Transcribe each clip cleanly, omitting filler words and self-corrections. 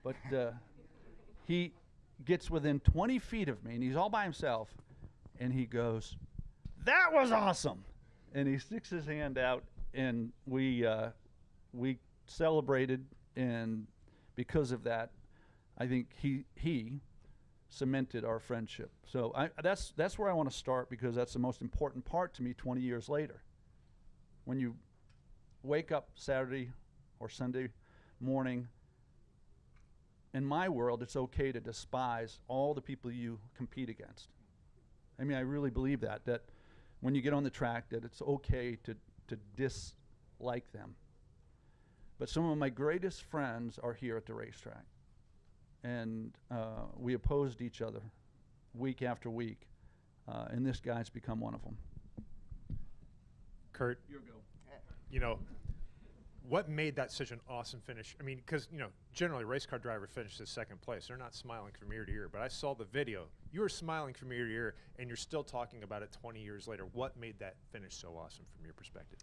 But he gets within 20 feet of me, and he's all by himself, and he goes, "That was awesome!" And he sticks his hand out, and we celebrated, and because of that, I think he cemented our friendship. So that's where I want to start, because that's the most important part to me 20 years later. When you wake up Saturday or Sunday morning, in my world, it's okay to despise all the people you compete against. I mean, I really believe that when you get on the track, that it's okay to dislike them. But some of my greatest friends are here at the racetrack. And we opposed each other week after week. And this guy's become one of them. Kurt, Your go. You know, what made that such an awesome finish? I mean, because, you know, generally race car driver finishes second place. They're not smiling from ear to ear. But I saw the video. You were smiling from ear to ear, and you're still talking about it 20 years later. What made that finish so awesome from your perspective?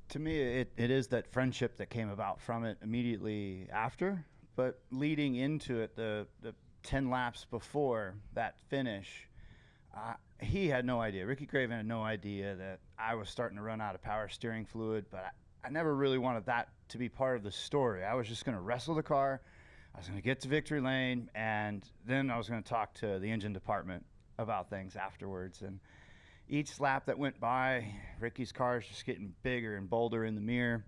To me, it is that friendship that came about from it immediately after. But leading into it, the 10 laps before that finish, he had no idea. Ricky Craven had no idea that I was starting to run out of power steering fluid, but I never really wanted that to be part of the story. I was just going to wrestle the car. I was going to get to victory lane, and then I was going to talk to the engine department about things afterwards. And each lap that went by, Ricky's car is just getting bigger and bolder in the mirror.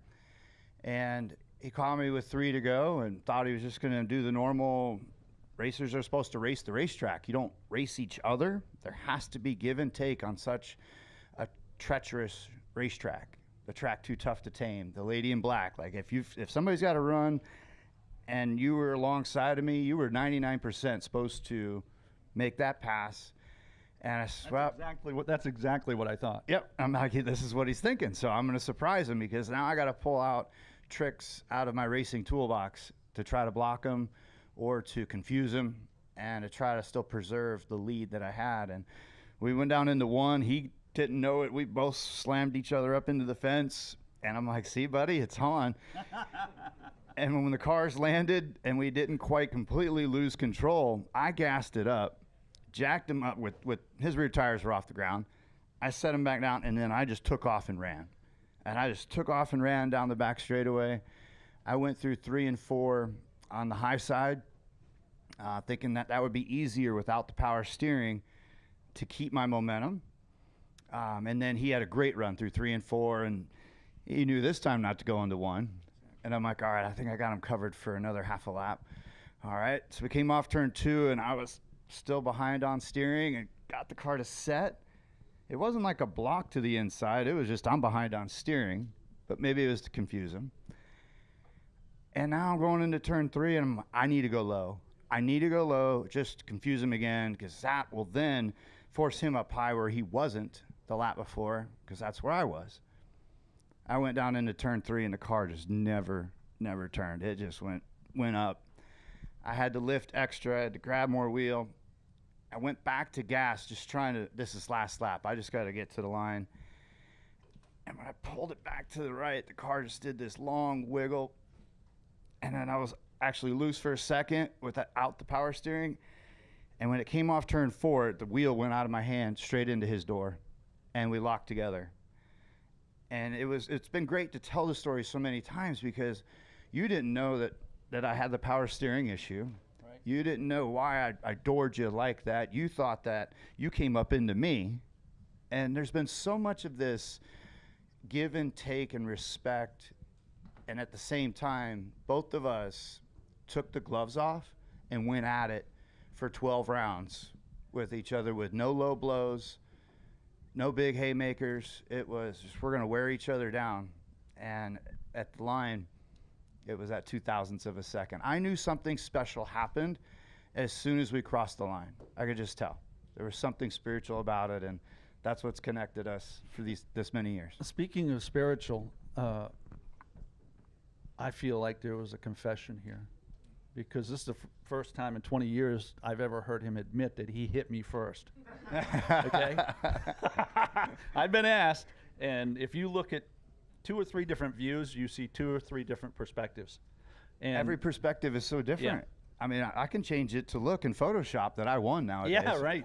And he called me with 3 to go and thought he was just going to do the normal. Racers are supposed to race the racetrack. You don't race each other. There has to be give and take on such a treacherous racetrack. The track too tough to tame. The lady in black. Like if somebody's got to run and you were alongside of me, you were 99% supposed to make that pass. And I swept. That's exactly what I thought. Yep. I'm like, this is what he's thinking. So I'm going to surprise him, because now I got to pull out tricks out of my racing toolbox to try to block him or to confuse him and to try to still preserve the lead that I had. And we went down into one. He didn't know it. We both slammed each other up into the fence. And I'm like, see, buddy, it's on. And when the cars landed and we didn't quite completely lose control, I gassed it up, jacked him up with his rear tires were off the ground. I set him back down, and then I just took off and ran. And I just took off and ran down the back straightaway. I went through 3 and 4 on the high side, thinking that would be easier without the power steering to keep my momentum. And then he had a great run through 3 and 4, and he knew this time not to go into 1. And I'm like, all right, I think I got him covered for another half a lap. All right, so we came off turn 2, and I was still behind on steering and got the car to set. It wasn't like a block to the inside. It was just I'm behind on steering, but maybe it was to confuse him. And now I'm going into turn 3, and I need to go low. I need to go low just to confuse him again, because that will then force him up high where he wasn't the lap before, because that's where I was. I went down into turn 3, and the car just never turned. It just went up. I had to lift extra. I had to grab more wheel. I went back to gas, just trying to, this is last lap. I just got to get to the line. And when I pulled it back to the right, the car just did this long wiggle. And then I was actually loose for a second without the power steering. And when it came off turn 4, the wheel went out of my hand straight into his door. And we locked together. And it's been great to tell the story so many times, because you didn't know that I had the power steering issue. Right. You didn't know why I doored you like that. You thought that you came up into me. And there's been so much of this give and take and respect. And at the same time, both of us took the gloves off and went at it for 12 rounds with each other, with no low blows, no big haymakers. It was just, we're going to wear each other down. And at the line, it was at 2,000ths of a second. I knew something special happened as soon as we crossed the line. I could just tell. There was something spiritual about it, and that's what's connected us for this many years. Speaking of spiritual, I feel like there was a confession here, because this is the first time in 20 years I've ever heard him admit that he hit me first. Okay? I've been asked, and if you look at 2 or 3 different views, you see 2 or 3 different perspectives. And every perspective is so different. I mean, I can change it to look in Photoshop that I won nowadays. Yeah, right.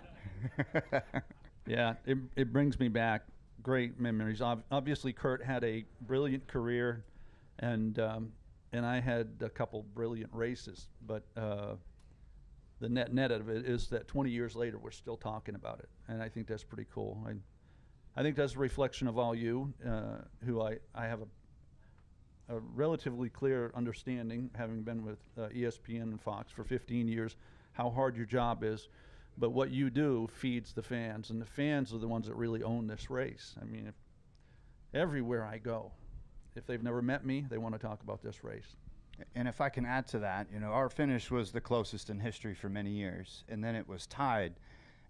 Yeah, it brings me back great memories. Obviously, Kurt had a brilliant career, and I had a couple brilliant races. But the net of it is that 20 years later, we're still talking about it, and I think that's pretty cool. I think that's a reflection of all you, who I have a relatively clear understanding, having been with ESPN and Fox for 15 years, how hard your job is. But what you do feeds the fans, and the fans are the ones that really own this race. I mean, everywhere I go, if they've never met me, they want to talk about this race. And if I can add to that, our finish was the closest in history for many years, and then it was tied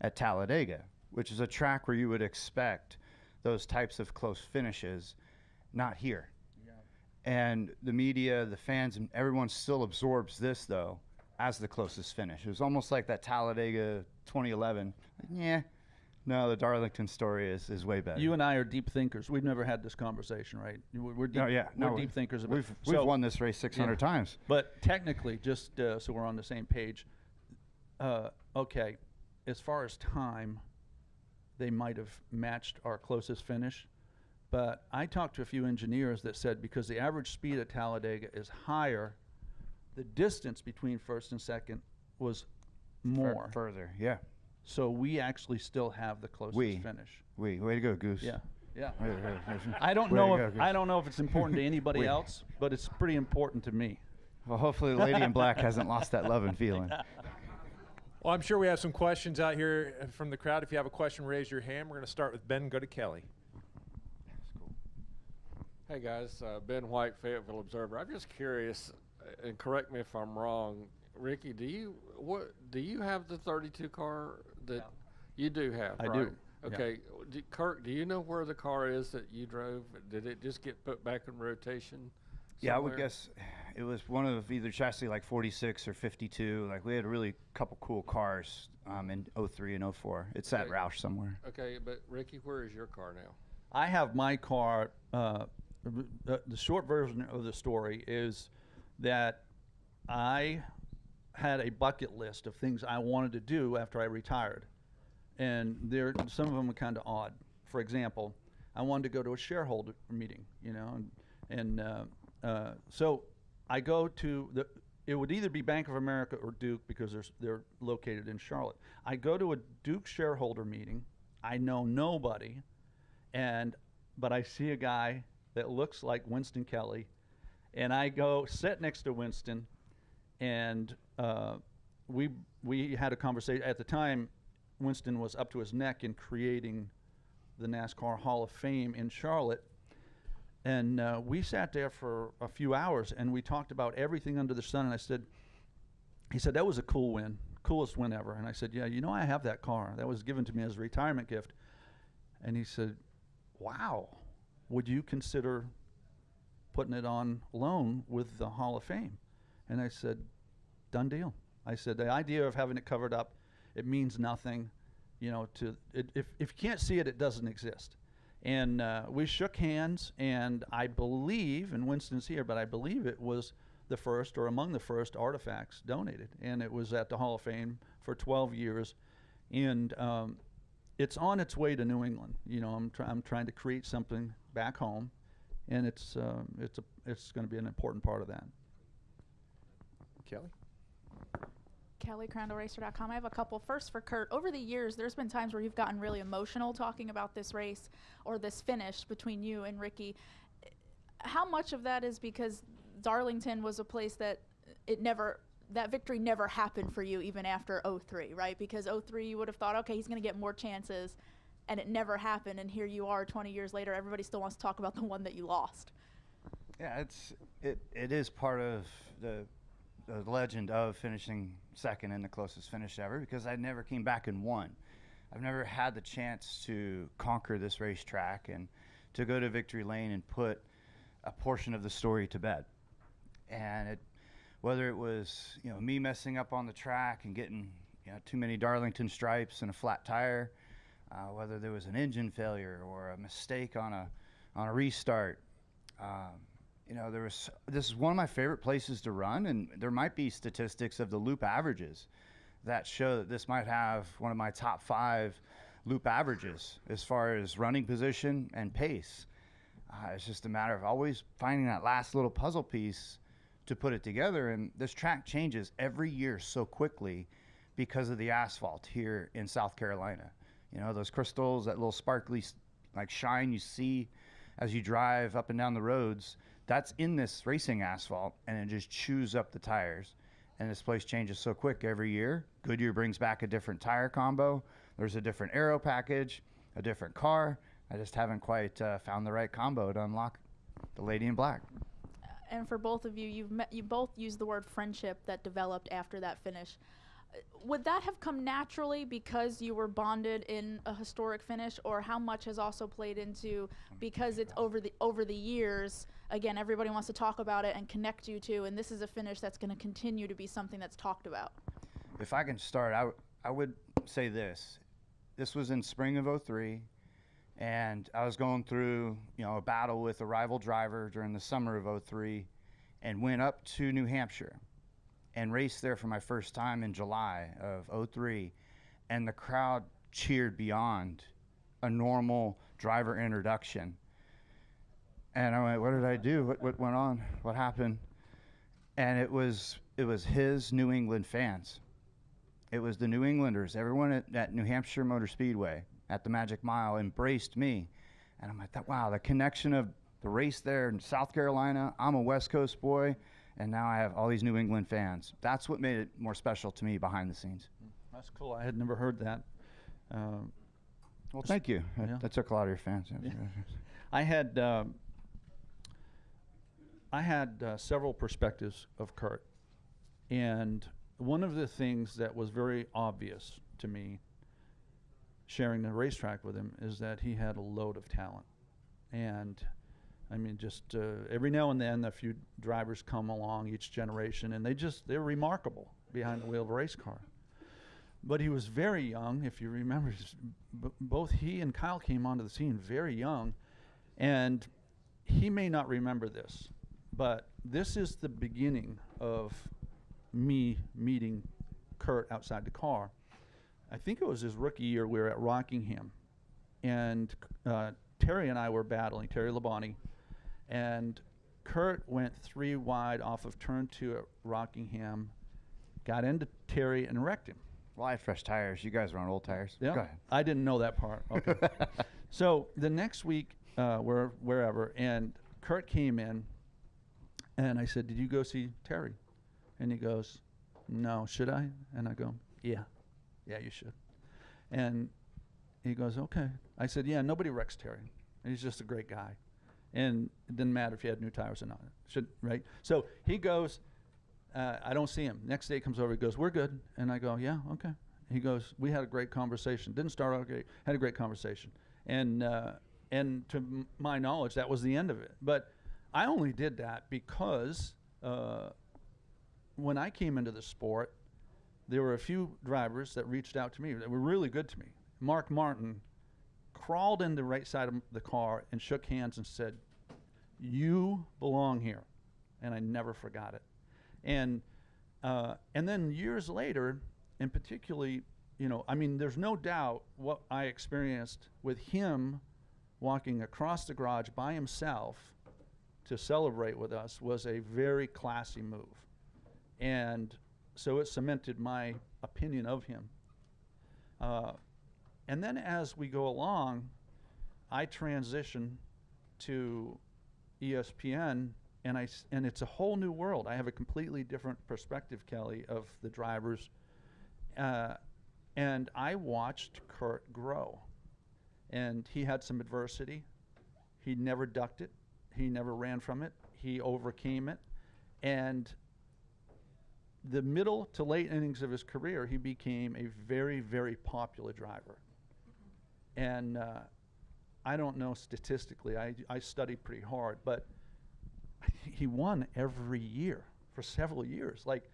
at Talladega, which is a track where you would expect those types of close finishes, not here. Yeah. And the media, the fans, and everyone still absorbs this, though, as the closest finish. It was almost like that Talladega 2011. Yeah, no, the Darlington story is way better. You and I are deep thinkers. We've never had this conversation, right? We're deep, we're deep thinkers. We've won this race 600 times. But technically, just so we're on the same page, okay, as far as time, they might have matched our closest finish. But I talked to a few engineers that said because the average speed at Talladega is higher, the distance between first and second was more. Further, yeah. So we actually still have the closest finish. Way to go, Goose. Yeah. I don't know if it's important to anybody else, but it's pretty important to me. Well, hopefully the lady in black hasn't lost that love and feeling. Well, I'm sure we have some questions out here from the crowd. If you have a question, raise your hand. We're going to start with Ben. Go to Kelly. Hey guys, Ben White, Fayetteville Observer. I'm just curious, and correct me if I'm wrong, Ricky. Do you have the 32 car that you do have? I right? do. Okay, yeah. Kirk, do you know where the car is that you drove? Did it just get put back in rotation? Yeah, I would guess it was one of either chassis like 46 or 52. Like we had a really couple cool cars in 03 and 04. It's at Roush somewhere. Okay, but Ricky, where is your car now? I have my car. The short version of the story is that I had a bucket list of things I wanted to do after I retired, and some of them are kind of odd. For example, I wanted to go to a shareholder meeting, so I go to it would either be Bank of America or Duke because they're located in Charlotte. I go to a Duke shareholder meeting. I know nobody, but I see a guy that looks like Winston Kelly, and I go sit next to Winston, and we had a conversation. At the time, Winston was up to his neck in creating the NASCAR Hall of Fame in Charlotte, and we sat there for a few hours, and we talked about everything under the sun, and he said, that was a cool win, coolest win ever. And I said, yeah, I have that car. That was given to me as a retirement gift. And he said, wow, would you consider putting it on loan with the Hall of Fame? And I said, done deal. I said, the idea of having it covered up, it means nothing. If you can't see it, it doesn't exist. And we shook hands, and I believe, and Winston's here, but I believe it was the first or among the first artifacts donated. And it was at the Hall of Fame for 12 years. And it's on its way to New England. I'm trying to create something back home, and it's going to be an important part of that. Kelly? Kelly, CrandallRacer.com. I have a couple. First for Kurt. Over the years, there's been times where you've gotten really emotional talking about this race or this finish between you and Ricky. How much of that is because Darlington was a place that that victory never happened for you even after 03, right? Because 03 you would have thought, okay, he's going to get more chances, and it never happened, and here you are 20 years later, everybody still wants to talk about the one that you lost. Yeah, it is part of the legend of finishing second in the closest finish ever, because I never came back and won. I've never had the chance to conquer this racetrack and to go to victory lane and put a portion of the story to bed. And whether it was me messing up on the track and getting too many Darlington stripes and a flat tire, whether there was an engine failure or a mistake on a restart, You know, this is one of my favorite places to run, and there might be statistics of the loop averages that show that this might have one of my top 5 loop averages as far as running position and pace. It's just a matter of always finding that last little puzzle piece to put it together. And this track changes every year so quickly because of the asphalt here in South Carolina. You know, those crystals, that little sparkly like shine you see as you drive up and down the roads, that's in this racing asphalt, and it just chews up the tires. And this place changes so quick every year. Goodyear brings back a different tire combo. There's a different aero package, a different car. I just haven't quite found the right combo to unlock the lady in black. And for both of you, you both used the word friendship that developed after that finish. Would that have come naturally because you were bonded in a historic finish, or how much has also played into because it's over the years? Again, everybody wants to talk about it and connect you to, and this is a finish that's going to continue to be something that's talked about. If I can start, I would say this. This was in spring of '03, and I was going through, a battle with a rival driver during the summer of '03, and went up to New Hampshire and raced there for my first time in July of '03, and the crowd cheered beyond a normal driver introduction. And I went, what did I do? What went on? What happened? And it was his New England fans. It was the New Englanders. Everyone at New Hampshire Motor Speedway at the Magic Mile embraced me. And I'm like, wow, the connection of the race there in South Carolina. I'm a West Coast boy, and now I have all these New England fans. That's what made it more special to me behind the scenes. That's cool. I had never heard that. Well, thank you. Yeah. That took a lot of your fans. Yeah. I had several perspectives of Kurt, and one of the things that was very obvious to me sharing the racetrack with him is that he had a load of talent. And I mean, just every now and then a few drivers come along each generation, and they're remarkable behind the wheel of a race car. But he was very young. If you remember, both he and Kyle came onto the scene very young, and he may not remember this, but this is the beginning of me meeting Kurt outside the car. I think it was his rookie year. We were at Rockingham, and Terry and I were battling, Terry Labonte, and Kurt went 3 wide off of turn 2 at Rockingham, got into Terry and wrecked him. Well, I had fresh tires. You guys were on old tires. Yeah, Go ahead. I didn't know that part. Okay. So the next week, wherever, and Kurt came in, and I said, "Did you go see Terry?" And he goes, "No, should I?" And I go, yeah, you should. And he goes, "Okay." I said, "Yeah, nobody wrecks Terry. He's just a great guy. And it didn't matter if he had new tires or not. Right?" So he goes, I don't see him. Next day he comes over, he goes, "We're good." And I go, "Yeah, okay." He goes, "We had a great conversation. Didn't start out great, had a great conversation." And to my knowledge, that was the end of it. But I only did that because when I came into the sport, there were a few drivers that reached out to me that were really good to me. Mark Martin crawled in the right side of the car and shook hands and said, "You belong here." And I never forgot it. And then years later, and particularly, there's no doubt what I experienced with him walking across the garage by himself to celebrate with us was a very classy move. And so it cemented my opinion of him. And then as we go along, I transition to ESPN, and it's a whole new world. I have a completely different perspective, Kelly, of the drivers. And I watched Kurt grow. And he had some adversity. He never ducked it. He never ran from it. He overcame it. And the middle to late innings of his career, he became a very, very popular driver. And I don't know statistically. I studied pretty hard, but he won every year for several years. Like,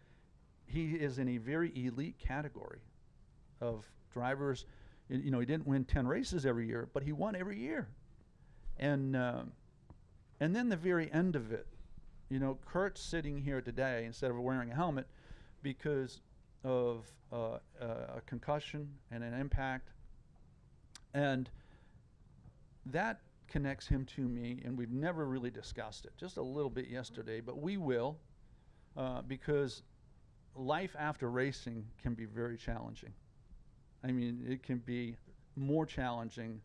he is in a very elite category of drivers. He didn't win 10 races every year, but he won every year. And then the very end of it, Kurt's sitting here today instead of wearing a helmet because of a concussion and an impact. And that connects him to me, and we've never really discussed it. Just a little bit yesterday, but we will, because life after racing can be very challenging. I mean, it can be more challenging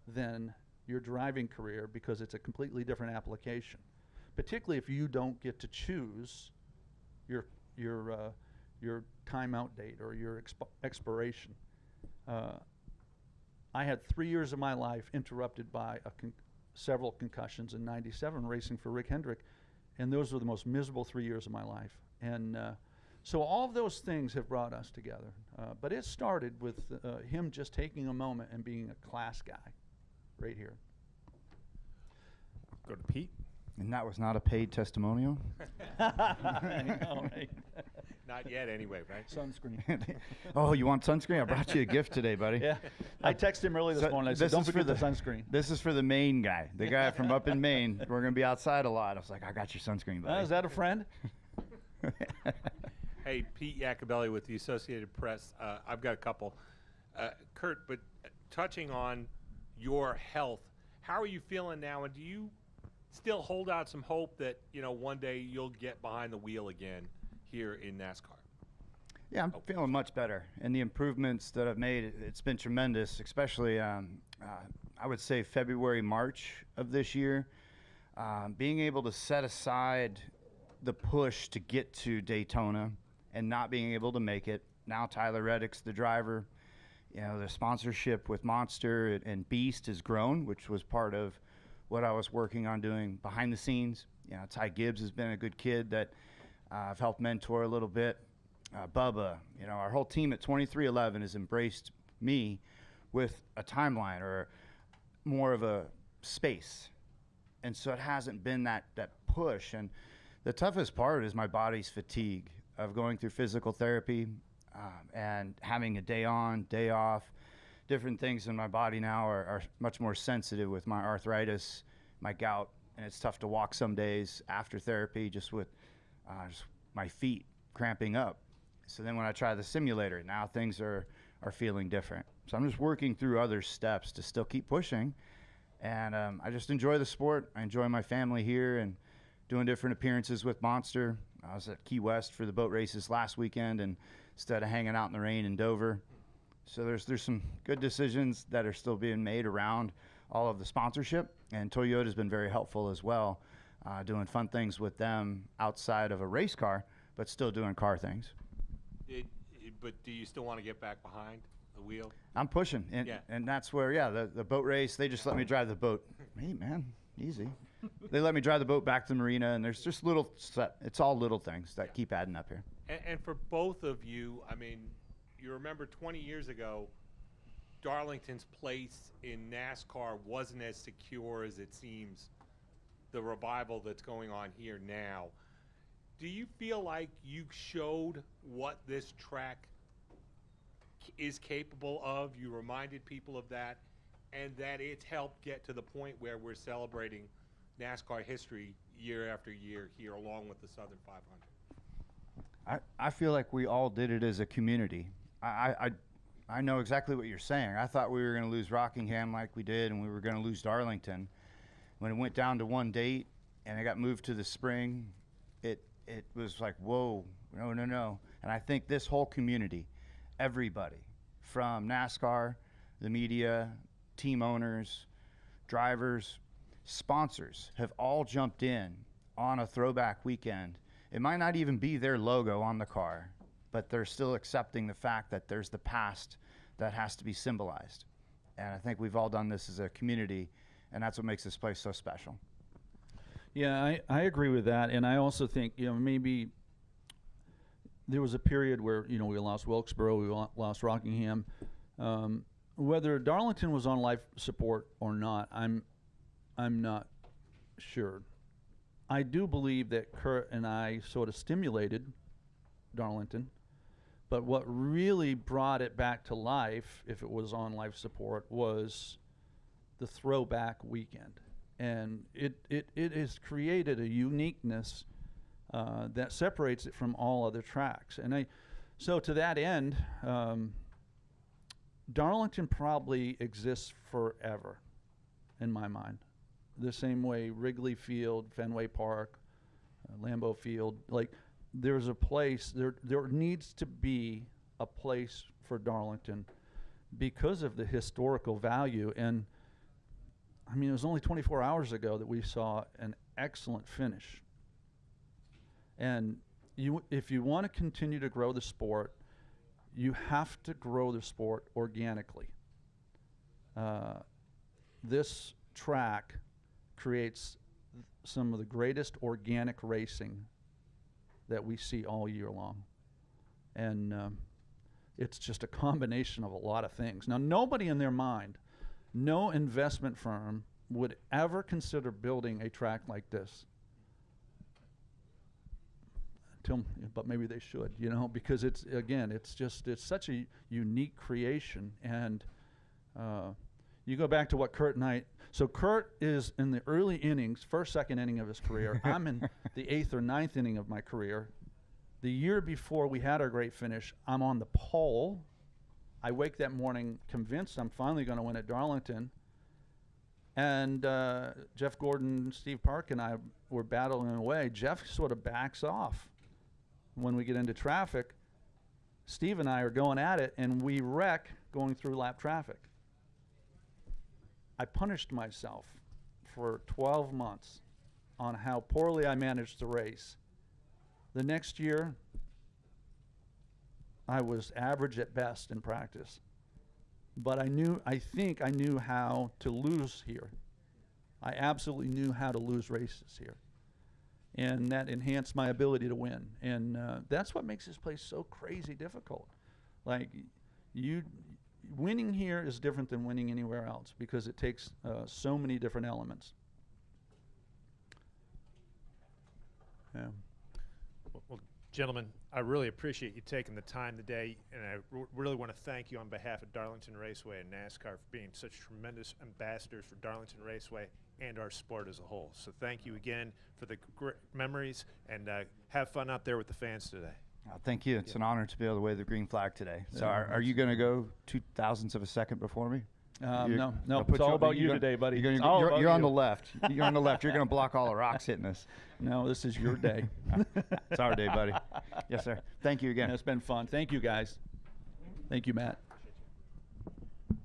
than your driving career because it's a completely different application, particularly if you don't get to choose your timeout date or your expiration. I had 3 years of my life interrupted by several concussions in '97 racing for Rick Hendrick, and those were the most miserable 3 years of my life. And so all of those things have brought us together. But it started with him just taking a moment and being a class guy right here. Go to Pete. And that was not a paid testimonial? I know, right? Not yet, anyway, right? Sunscreen. Oh, you want sunscreen? I brought you a gift today, buddy. Yeah. I texted him early this morning. I said, don't forget the sunscreen. This is for the Maine guy, the guy from up in Maine. We're going to be outside a lot. I was like, I got your sunscreen, buddy. Is that a friend? Hey, Pete Iacobelli with the Associated Press. I've got a couple. Kurt, but touching on your health, how are you feeling now, and do you still hold out some hope that, one day you'll get behind the wheel again here in NASCAR? Yeah, I'm feeling much better, and the improvements that I've made, it's been tremendous, especially, I would say February, March of this year. Being able to set aside the push to get to Daytona and not being able to make it. Now Tyler Reddick's the driver. The sponsorship with Monster and Beast has grown, which was part of what I was working on doing behind the scenes. Ty Gibbs has been a good kid that I've helped mentor a little bit. Bubba, our whole team at 2311 has embraced me with a timeline or more of a space. And so it hasn't been that push. And the toughest part is my body's fatigue of going through physical therapy and having a day on, day off. Different things in my body now are much more sensitive with my arthritis, my gout, and it's tough to walk some days after therapy just with just my feet cramping up. So then when I try the simulator, now things are feeling different. So I'm just working through other steps to still keep pushing. And I just enjoy the sport. I enjoy my family here and doing different appearances with Monster. I was at Key West for the boat races last weekend and instead of hanging out in the rain in Dover. So there's some good decisions that are still being made around all of the sponsorship, and Toyota's been very helpful as well, doing fun things with them outside of a race car, but still doing car things. But do you still want to get back behind the wheel? I'm pushing, and that's where, the boat race, they just let me drive the boat. Hey, man, easy. They let me drive the boat back to the marina, and there's just it's all little things that keep adding up here. And for both of you, I mean, you remember 20 years ago, Darlington's place in NASCAR wasn't as secure as it seems, the revival that's going on here now. Do you feel like you showed what this track is capable of? You reminded people of that, and that it's helped get to the point where we're celebrating NASCAR history year after year here along with the Southern 500. I feel like we all did it as a community. I know exactly what you're saying. I thought we were going to lose Rockingham like we did, and we were going to lose Darlington. When it went down to one date and it got moved to the spring, it was like, whoa, no. And I think this whole community, everybody from NASCAR, the media, team owners, drivers, sponsors have all jumped in on a throwback weekend. It might not even be their logo on the car, but they're still accepting the fact that there's the past that has to be symbolized. And I think we've all done this as a community, and that's what makes this place so special. Yeah, I agree with that. And I also think, maybe there was a period where, we lost Wilkesboro, we lost Rockingham. Whether Darlington was on life support or not, I'm not sure. I do believe that Kurt and I sort of stimulated Darlington, but what really brought it back to life, if it was on life support, was the throwback weekend. And it has created a uniqueness that separates it from all other tracks. And so to that end, Darlington probably exists forever in my mind. The same way Wrigley Field, Fenway Park, Lambeau Field, like there's a place, there needs to be a place for Darlington because of the historical value. And I mean, it was only 24 hours ago that we saw an excellent finish. And if you want to continue to grow the sport, you have to grow the sport organically. This track creates some of the greatest organic racing that we see all year long. And it's just a combination of a lot of things. Now, nobody in their mind, no investment firm would ever consider building a track like this. But maybe they should, you know, because it's such a unique creation. And you go back to what Kurt and I, so Kurt is in the early innings, second inning of his career. I'm in the 8th or 9th inning of my career. The year before we had our great finish, I'm on the pole. I wake that morning convinced I'm finally going to win at Darlington. And Jeff Gordon, Steve Park, and I were battling away. Jeff sort of backs off when we get into traffic. Steve and I are going at it, and we wreck going through lap traffic. I punished myself for 12 months on how poorly I managed the race. The next year, I was average at best in practice. But I think I knew how to lose here. I absolutely knew how to lose races here. And that enhanced my ability to win. And that's what makes this place so crazy difficult. Like, winning here is different than winning anywhere else because it takes so many different elements. Yeah. Well, gentlemen, I really appreciate you taking the time today, and I really want to thank you on behalf of Darlington Raceway and NASCAR for being such tremendous ambassadors for Darlington Raceway and our sport as a whole. So thank you again for the great memories, and have fun out there with the fans today. Thank you. It's an honor to be able to wave the green flag today. So are you going to go 0.02 of a second before me? No, it's all about you today, buddy. You're on the left. You're on the left. You're going to block all the rocks hitting us. No, this is your day. It's our day, buddy. Yes, sir. Thank you again. It's been fun. Thank you, guys. Thank you, Matt. All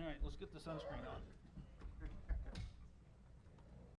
right, let's get the sunscreen on.